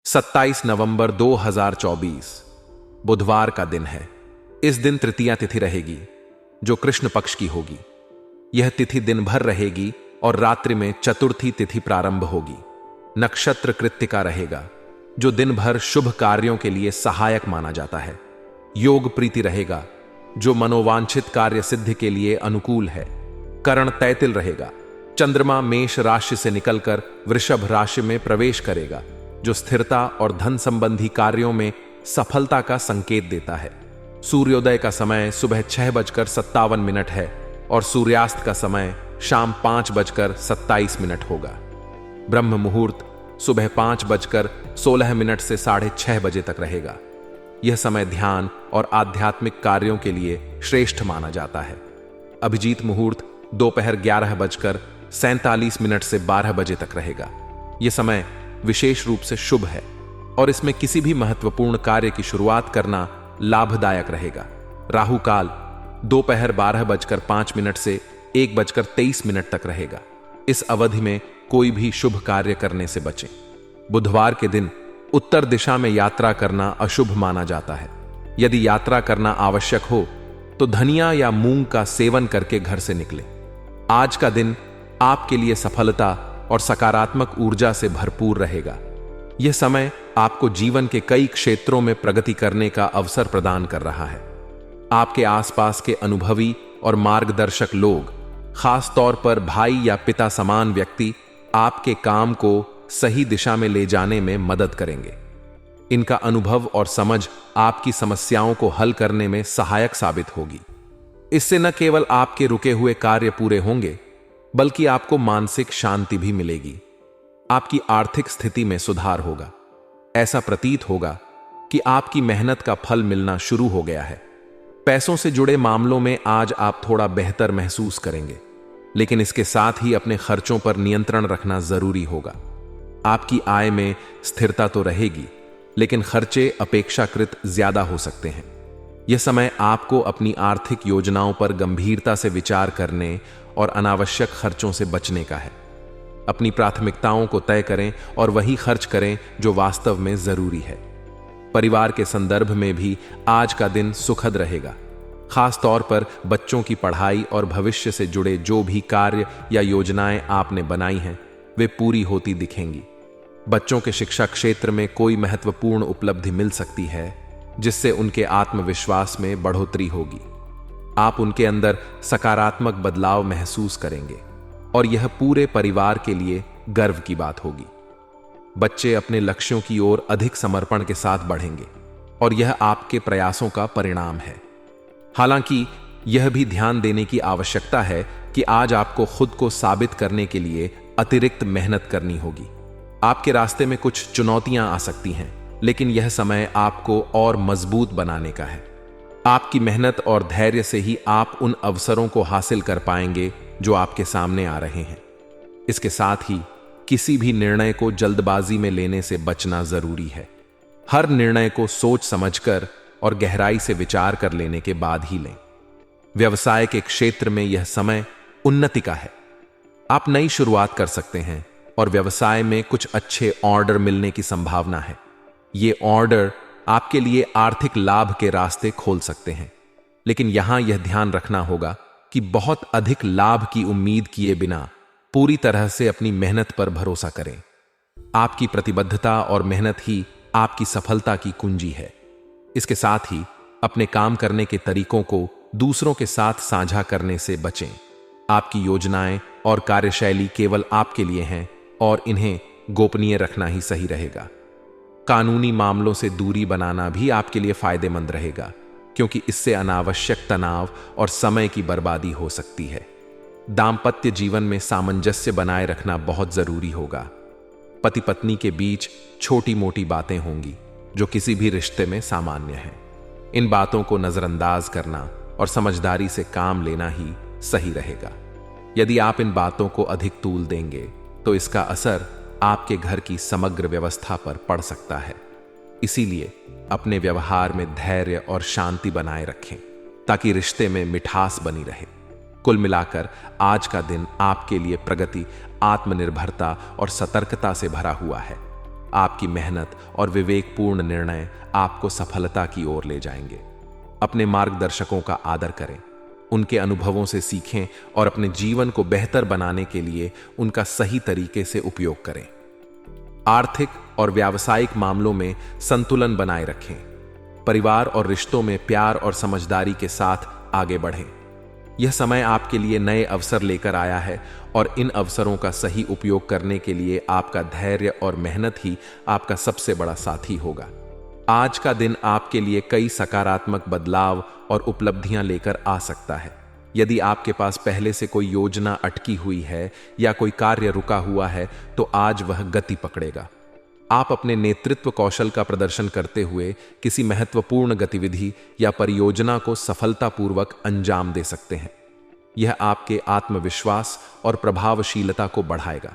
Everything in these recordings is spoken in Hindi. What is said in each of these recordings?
27 नवंबर 2024 बुधवार का दिन है। इस दिन तृतीया तिथि रहेगी जो कृष्ण पक्ष की होगी। यह तिथि दिन भर रहेगी और रात्रि में चतुर्थी तिथि प्रारंभ होगी। नक्षत्र कृत्तिका रहेगा जो दिन भर शुभ कार्यों के लिए सहायक माना जाता है। योग प्रीति रहेगा जो मनोवांछित कार्य सिद्धि के लिए अनुकूल है। करण तैतिल रहेगा। चंद्रमा मेष राशि से निकलकर वृषभ राशि में प्रवेश करेगा जो स्थिरता और धन संबंधी कार्यों में सफलता का संकेत देता है। सूर्योदय का समय सुबह 6:57 है और सूर्यास्त का समय शाम 5:27 होगा। ब्रह्म मुहूर्त सुबह 5:16 से 6:30 बजे तक रहेगा। यह समय ध्यान और आध्यात्मिक कार्यों के लिए श्रेष्ठ माना जाता है। अभिजीत मुहूर्त दोपहर 11:47 से 12 बजे तक रहेगा। यह समय विशेष रूप से शुभ है और इसमें किसी भी महत्वपूर्ण कार्य की शुरुआत करना लाभदायक रहेगा। राहु काल दोपहर 12:05 से 1:23 तक रहेगा। इस अवधि में कोई भी शुभ कार्य करने से बचें। बुधवार के दिन उत्तर दिशा में यात्रा करना अशुभ माना जाता है। यदि यात्रा करना आवश्यक हो तो धनिया या मूंग का सेवन करके घर से निकलें। आज का दिन आपके लिए सफलता और सकारात्मक ऊर्जा से भरपूर रहेगा। यह समय आपको जीवन के कई क्षेत्रों में प्रगति करने का अवसर प्रदान कर रहा है। आपके आसपास के अनुभवी और मार्गदर्शक लोग, खास तौर पर भाई या पिता समान व्यक्ति, आपके काम को सही दिशा में ले जाने में मदद करेंगे। इनका अनुभव और समझ आपकी समस्याओं को हल करने में सहायक साबित होगी। इससे न केवल आपके रुके हुए कार्य पूरे होंगे बल्कि आपको मानसिक शांति भी मिलेगी। आपकी आर्थिक स्थिति में सुधार होगा। ऐसा प्रतीत होगा कि आपकी मेहनत का फल मिलना शुरू हो गया है। पैसों से जुड़े मामलों में आज आप थोड़ा बेहतर महसूस करेंगे, लेकिन इसके साथ ही अपने खर्चों पर नियंत्रण रखना जरूरी होगा। आपकी आय में स्थिरता तो रहेगी, लेकिन खर्चे अपेक्षाकृत ज्यादा हो सकते हैं। यह समय आपको अपनी आर्थिक योजनाओं पर गंभीरता से विचार करने और अनावश्यक खर्चों से बचने का है। अपनी प्राथमिकताओं को तय करें और वही खर्च करें जो वास्तव में जरूरी है। परिवार के संदर्भ में भी आज का दिन सुखद रहेगा। खास तौर पर बच्चों की पढ़ाई और भविष्य से जुड़े जो भी कार्य या योजनाएं आपने बनाई हैं वे पूरी होती दिखेंगी। बच्चों के शिक्षा क्षेत्र में कोई महत्वपूर्ण उपलब्धि मिल सकती है जिससे उनके आत्मविश्वास में बढ़ोतरी होगी। आप उनके अंदर सकारात्मक बदलाव महसूस करेंगे और यह पूरे परिवार के लिए गर्व की बात होगी। बच्चे अपने लक्ष्यों की ओर अधिक समर्पण के साथ बढ़ेंगे और यह आपके प्रयासों का परिणाम है। हालांकि यह भी ध्यान देने की आवश्यकता है कि आज आपको खुद को साबित करने के लिए अतिरिक्त मेहनत करनी होगी। आपके रास्ते में कुछ चुनौतियां आ सकती हैं, लेकिन यह समय आपको और मजबूत बनाने का है। आपकी मेहनत और धैर्य से ही आप उन अवसरों को हासिल कर पाएंगे जो आपके सामने आ रहे हैं। इसके साथ ही किसी भी निर्णय को जल्दबाजी में लेने से बचना जरूरी है। हर निर्णय को सोच समझकर और गहराई से विचार कर लेने के बाद ही लें। व्यवसाय के क्षेत्र में यह समय उन्नति का है। आप नई शुरुआत कर सकते हैं और व्यवसाय में कुछ अच्छे ऑर्डर मिलने की संभावना है। ये ऑर्डर आपके लिए आर्थिक लाभ के रास्ते खोल सकते हैं, लेकिन यहां यह ध्यान रखना होगा कि बहुत अधिक लाभ की उम्मीद किए बिना पूरी तरह से अपनी मेहनत पर भरोसा करें। आपकी प्रतिबद्धता और मेहनत ही आपकी सफलता की कुंजी है। इसके साथ ही अपने काम करने के तरीकों को दूसरों के साथ साझा करने से बचें। आपकी योजनाएं और कार्यशैली केवल आपके लिए हैं और इन्हें गोपनीय रखना ही सही रहेगा। कानूनी मामलों से दूरी बनाना भी आपके लिए फायदेमंद रहेगा, क्योंकि इससे अनावश्यक तनाव और समय की बर्बादी हो सकती है। दांपत्य जीवन में सामंजस्य बनाए रखना बहुत जरूरी होगा। पति पत्नी के बीच छोटी मोटी बातें होंगी जो किसी भी रिश्ते में सामान्य है। इन बातों को नजरअंदाज करना और समझदारी से काम लेना ही सही रहेगा। यदि आप इन बातों को अधिक तूल देंगे तो इसका असर आपके घर की समग्र व्यवस्था पर पड़ सकता है। इसीलिए अपने व्यवहार में धैर्य और शांति बनाए रखें ताकि रिश्ते में मिठास बनी रहे। कुल मिलाकर आज का दिन आपके लिए प्रगति, आत्मनिर्भरता और सतर्कता से भरा हुआ है। आपकी मेहनत और विवेकपूर्ण निर्णय आपको सफलता की ओर ले जाएंगे। अपने मार्गदर्शकों का आदर करें, उनके अनुभवों से सीखें और अपने जीवन को बेहतर बनाने के लिए उनका सही तरीके से उपयोग करें। आर्थिक और व्यावसायिक मामलों में संतुलन बनाए रखें। परिवार और रिश्तों में प्यार और समझदारी के साथ आगे बढ़ें। यह समय आपके लिए नए अवसर लेकर आया है और इन अवसरों का सही उपयोग करने के लिए आपका धैर्य और मेहनत ही आपका सबसे बड़ा साथी होगा। आज का दिन आपके लिए कई सकारात्मक बदलाव और उपलब्धियां लेकर आ सकता है। यदि आपके पास पहले से कोई योजना अटकी हुई है या कोई कार्य रुका हुआ है तो आज वह गति पकड़ेगा। आप अपने नेतृत्व कौशल का प्रदर्शन करते हुए किसी महत्वपूर्ण गतिविधि या परियोजना को सफलतापूर्वक अंजाम दे सकते हैं। यह आपके आत्मविश्वास और प्रभावशीलता को बढ़ाएगा।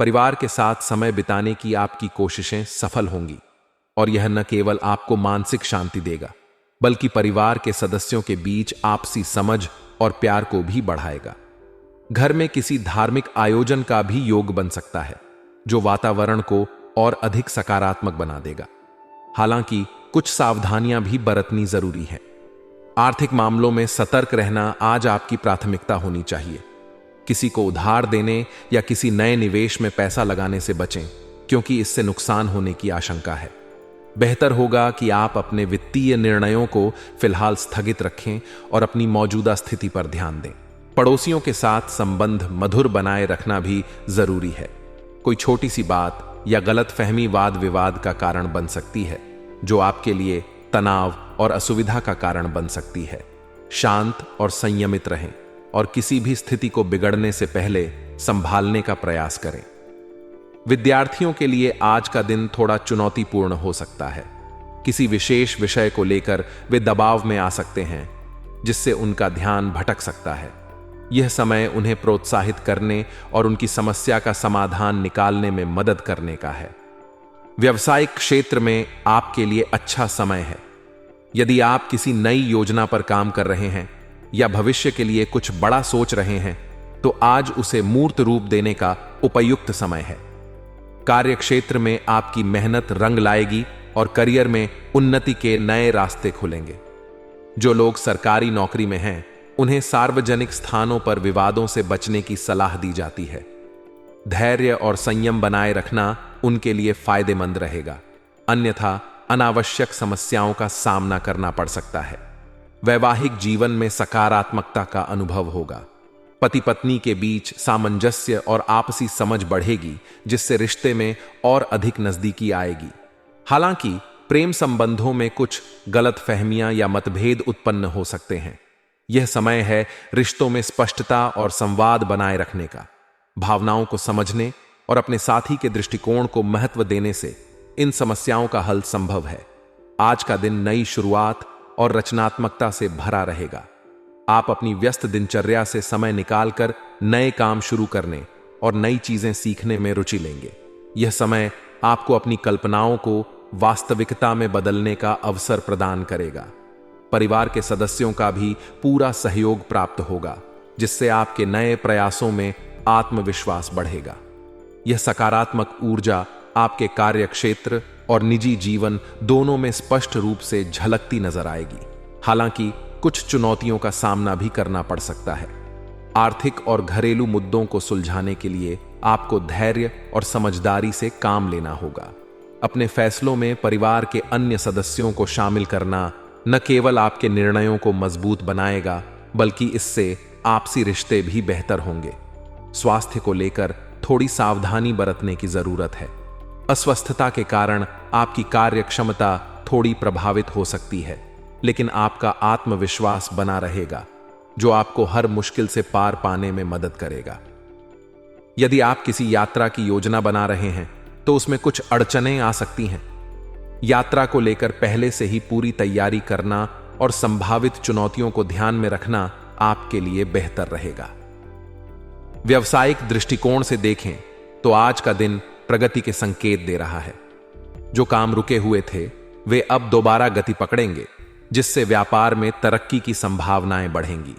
परिवार के साथ समय बिताने की आपकी कोशिशें सफल होंगी और यह न केवल आपको मानसिक शांति देगा बल्कि परिवार के सदस्यों के बीच आपसी समझ और प्यार को भी बढ़ाएगा। घर में किसी धार्मिक आयोजन का भी योग बन सकता है जो वातावरण को और अधिक सकारात्मक बना देगा। हालांकि कुछ सावधानियां भी बरतनी जरूरी है। आर्थिक मामलों में सतर्क रहना आज आपकी प्राथमिकता होनी चाहिए। किसी को उधार देने या किसी नए निवेश में पैसा लगाने से बचें क्योंकि इससे नुकसान होने की आशंका है। बेहतर होगा कि आप अपने वित्तीय निर्णयों को फिलहाल स्थगित रखें और अपनी मौजूदा स्थिति पर ध्यान दें। पड़ोसियों के साथ संबंध मधुर बनाए रखना भी जरूरी है। कोई छोटी सी बात या गलतफहमी वाद विवाद का कारण बन सकती है जो आपके लिए तनाव और असुविधा का कारण बन सकती है। शांत और संयमित रहें और किसी भी स्थिति को बिगड़ने से पहले संभालने का प्रयास करें। विद्यार्थियों के लिए आज का दिन थोड़ा चुनौतीपूर्ण हो सकता है। किसी विशेष विषय को लेकर वे दबाव में आ सकते हैं जिससे उनका ध्यान भटक सकता है। यह समय उन्हें प्रोत्साहित करने और उनकी समस्या का समाधान निकालने में मदद करने का है। व्यावसायिक क्षेत्र में आपके लिए अच्छा समय है। यदि आप किसी नई योजना पर काम कर रहे हैं या भविष्य के लिए कुछ बड़ा सोच रहे हैं तो आज उसे मूर्त रूप देने का उपयुक्त समय है। कार्य क्षेत्र में आपकी मेहनत रंग लाएगी और करियर में उन्नति के नए रास्ते खुलेंगे। जो लोग सरकारी नौकरी में हैं उन्हें सार्वजनिक स्थानों पर विवादों से बचने की सलाह दी जाती है। धैर्य और संयम बनाए रखना उनके लिए फायदेमंद रहेगा, अन्यथा अनावश्यक समस्याओं का सामना करना पड़ सकता है। वैवाहिक जीवन में सकारात्मकता का अनुभव होगा। पति पत्नी के बीच सामंजस्य और आपसी समझ बढ़ेगी जिससे रिश्ते में और अधिक नजदीकी आएगी। हालांकि प्रेम संबंधों में कुछ गलतफहमियां या मतभेद उत्पन्न हो सकते हैं। यह समय है रिश्तों में स्पष्टता और संवाद बनाए रखने का। भावनाओं को समझने और अपने साथी के दृष्टिकोण को महत्व देने से इन समस्याओं का हल संभव है। आज का दिन नई शुरुआत और रचनात्मकता से भरा रहेगा। आप अपनी व्यस्त दिनचर्या से समय निकालकर नए काम शुरू करने और नई चीजें सीखने में रुचि लेंगे। यह समय आपको अपनी कल्पनाओं को वास्तविकता में बदलने का अवसर प्रदान करेगा। परिवार के सदस्यों का भी पूरा सहयोग प्राप्त होगा जिससे आपके नए प्रयासों में आत्मविश्वास बढ़ेगा। यह सकारात्मक ऊर्जा आपके कार्य क्षेत्र और निजी जीवन दोनों में स्पष्ट रूप से झलकती नजर आएगी। हालांकि कुछ चुनौतियों का सामना भी करना पड़ सकता है। आर्थिक और घरेलू मुद्दों को सुलझाने के लिए आपको धैर्य और समझदारी से काम लेना होगा। अपने फैसलों में परिवार के अन्य सदस्यों को शामिल करना न केवल आपके निर्णयों को मजबूत बनाएगा बल्कि इससे आपसी रिश्ते भी बेहतर होंगे। स्वास्थ्य को लेकर थोड़ी सावधानी बरतने की जरूरत है। अस्वस्थता के कारण आपकी कार्य क्षमता थोड़ी प्रभावित हो सकती है, लेकिन आपका आत्मविश्वास बना रहेगा जो आपको हर मुश्किल से पार पाने में मदद करेगा। यदि आप किसी यात्रा की योजना बना रहे हैं तो उसमें कुछ अड़चनें आ सकती हैं। यात्रा को लेकर पहले से ही पूरी तैयारी करना और संभावित चुनौतियों को ध्यान में रखना आपके लिए बेहतर रहेगा। व्यावसायिक दृष्टिकोण से देखें तो आज का दिन प्रगति के संकेत दे रहा है। जो काम रुके हुए थे वे अब दोबारा गति पकड़ेंगे जिससे व्यापार में तरक्की की संभावनाएं बढ़ेंगी।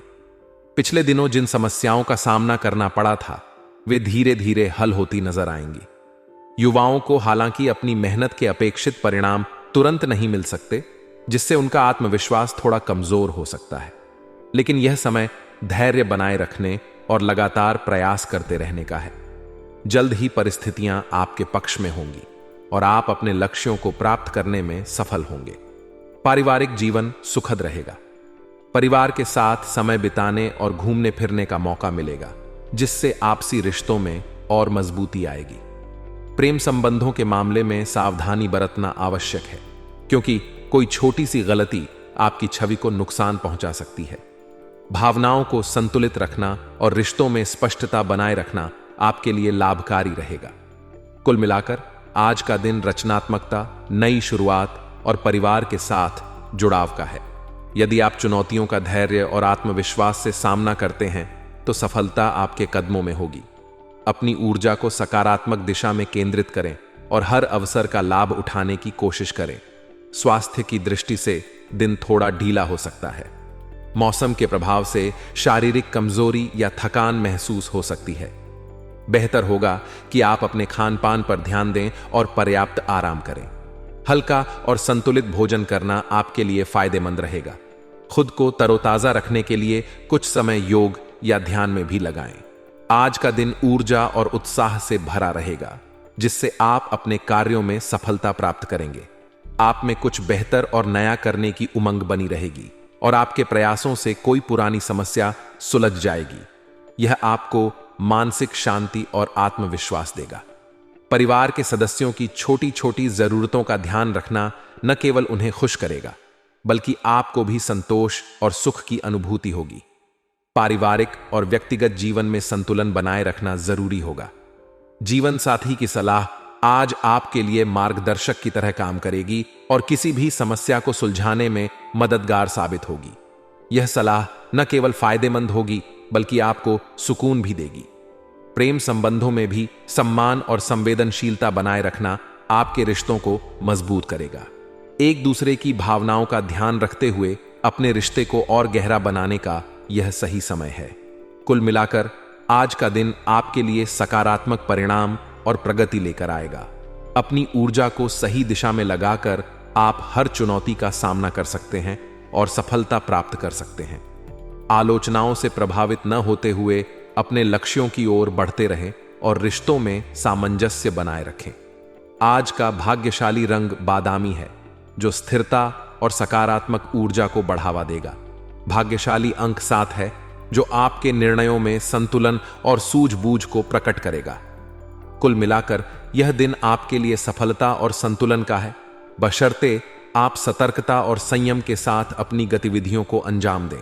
पिछले दिनों जिन समस्याओं का सामना करना पड़ा था वे धीरे धीरे हल होती नजर आएंगी। युवाओं को हालांकि अपनी मेहनत के अपेक्षित परिणाम तुरंत नहीं मिल सकते, जिससे उनका आत्मविश्वास थोड़ा कमजोर हो सकता है, लेकिन यह समय धैर्य बनाए रखने और लगातार प्रयास करते रहने का है। जल्द ही परिस्थितियां आपके पक्ष में होंगी और आप अपने लक्ष्यों को प्राप्त करने में सफल होंगे। पारिवारिक जीवन सुखद रहेगा। परिवार के साथ समय बिताने और घूमने फिरने का मौका मिलेगा, जिससे आपसी रिश्तों में और मजबूती आएगी। प्रेम संबंधों के मामले में सावधानी बरतना आवश्यक है, क्योंकि कोई छोटी सी गलती आपकी छवि को नुकसान पहुंचा सकती है। भावनाओं को संतुलित रखना और रिश्तों में स्पष्टता बनाए रखना आपके लिए लाभकारी रहेगा। कुल मिलाकर आज का दिन रचनात्मकता, नई शुरुआत और परिवार के साथ जुड़ाव का है। यदि आप चुनौतियों का धैर्य और आत्मविश्वास से सामना करते हैं तो सफलता आपके कदमों में होगी। अपनी ऊर्जा को सकारात्मक दिशा में केंद्रित करें और हर अवसर का लाभ उठाने की कोशिश करें। स्वास्थ्य की दृष्टि से दिन थोड़ा ढीला हो सकता है। मौसम के प्रभाव से शारीरिक कमजोरी या थकान महसूस हो सकती है। बेहतर होगा कि आप अपने खान पान पर ध्यान दें और पर्याप्त आराम करें। हल्का और संतुलित भोजन करना आपके लिए फायदेमंद रहेगा। खुद को तरोताजा रखने के लिए कुछ समय योग या ध्यान में भी लगाएं। आज का दिन ऊर्जा और उत्साह से भरा रहेगा, जिससे आप अपने कार्यों में सफलता प्राप्त करेंगे। आप में कुछ बेहतर और नया करने की उमंग बनी रहेगी और आपके प्रयासों से कोई पुरानी समस्या सुलझ जाएगी। यह आपको मानसिक शांति और आत्मविश्वास देगा। परिवार के सदस्यों की छोटी छोटी जरूरतों का ध्यान रखना न केवल उन्हें खुश करेगा, बल्कि आपको भी संतोष और सुख की अनुभूति होगी। पारिवारिक और व्यक्तिगत जीवन में संतुलन बनाए रखना जरूरी होगा। जीवन साथी की सलाह आज आपके लिए मार्गदर्शक की तरह काम करेगी और किसी भी समस्या को सुलझाने में मददगार साबित होगी। यह सलाह न केवल फायदेमंद होगी, बल्कि आपको सुकून भी देगी। प्रेम संबंधों में भी सम्मान और संवेदनशीलता बनाए रखना आपके रिश्तों को मजबूत करेगा। एक दूसरे की भावनाओं का ध्यान रखते हुए अपने रिश्ते को और गहरा बनाने का यह सही समय है। कुल मिलाकर आज का दिन आपके लिए सकारात्मक परिणाम और प्रगति लेकर आएगा। अपनी ऊर्जा को सही दिशा में लगाकर आप हर चुनौती का सामना कर सकते हैं और सफलता प्राप्त कर सकते हैं। आलोचनाओं से प्रभावित न होते हुए अपने लक्ष्यों की ओर बढ़ते रहें और रिश्तों में सामंजस्य बनाए रखें। आज का भाग्यशाली रंग बादामी है, जो स्थिरता और सकारात्मक ऊर्जा को बढ़ावा देगा। भाग्यशाली अंक 7 है, जो आपके निर्णयों में संतुलन और सूझबूझ को प्रकट करेगा। कुल मिलाकर यह दिन आपके लिए सफलता और संतुलन का है, बशर्ते आप सतर्कता और संयम के साथ अपनी गतिविधियों को अंजाम दें।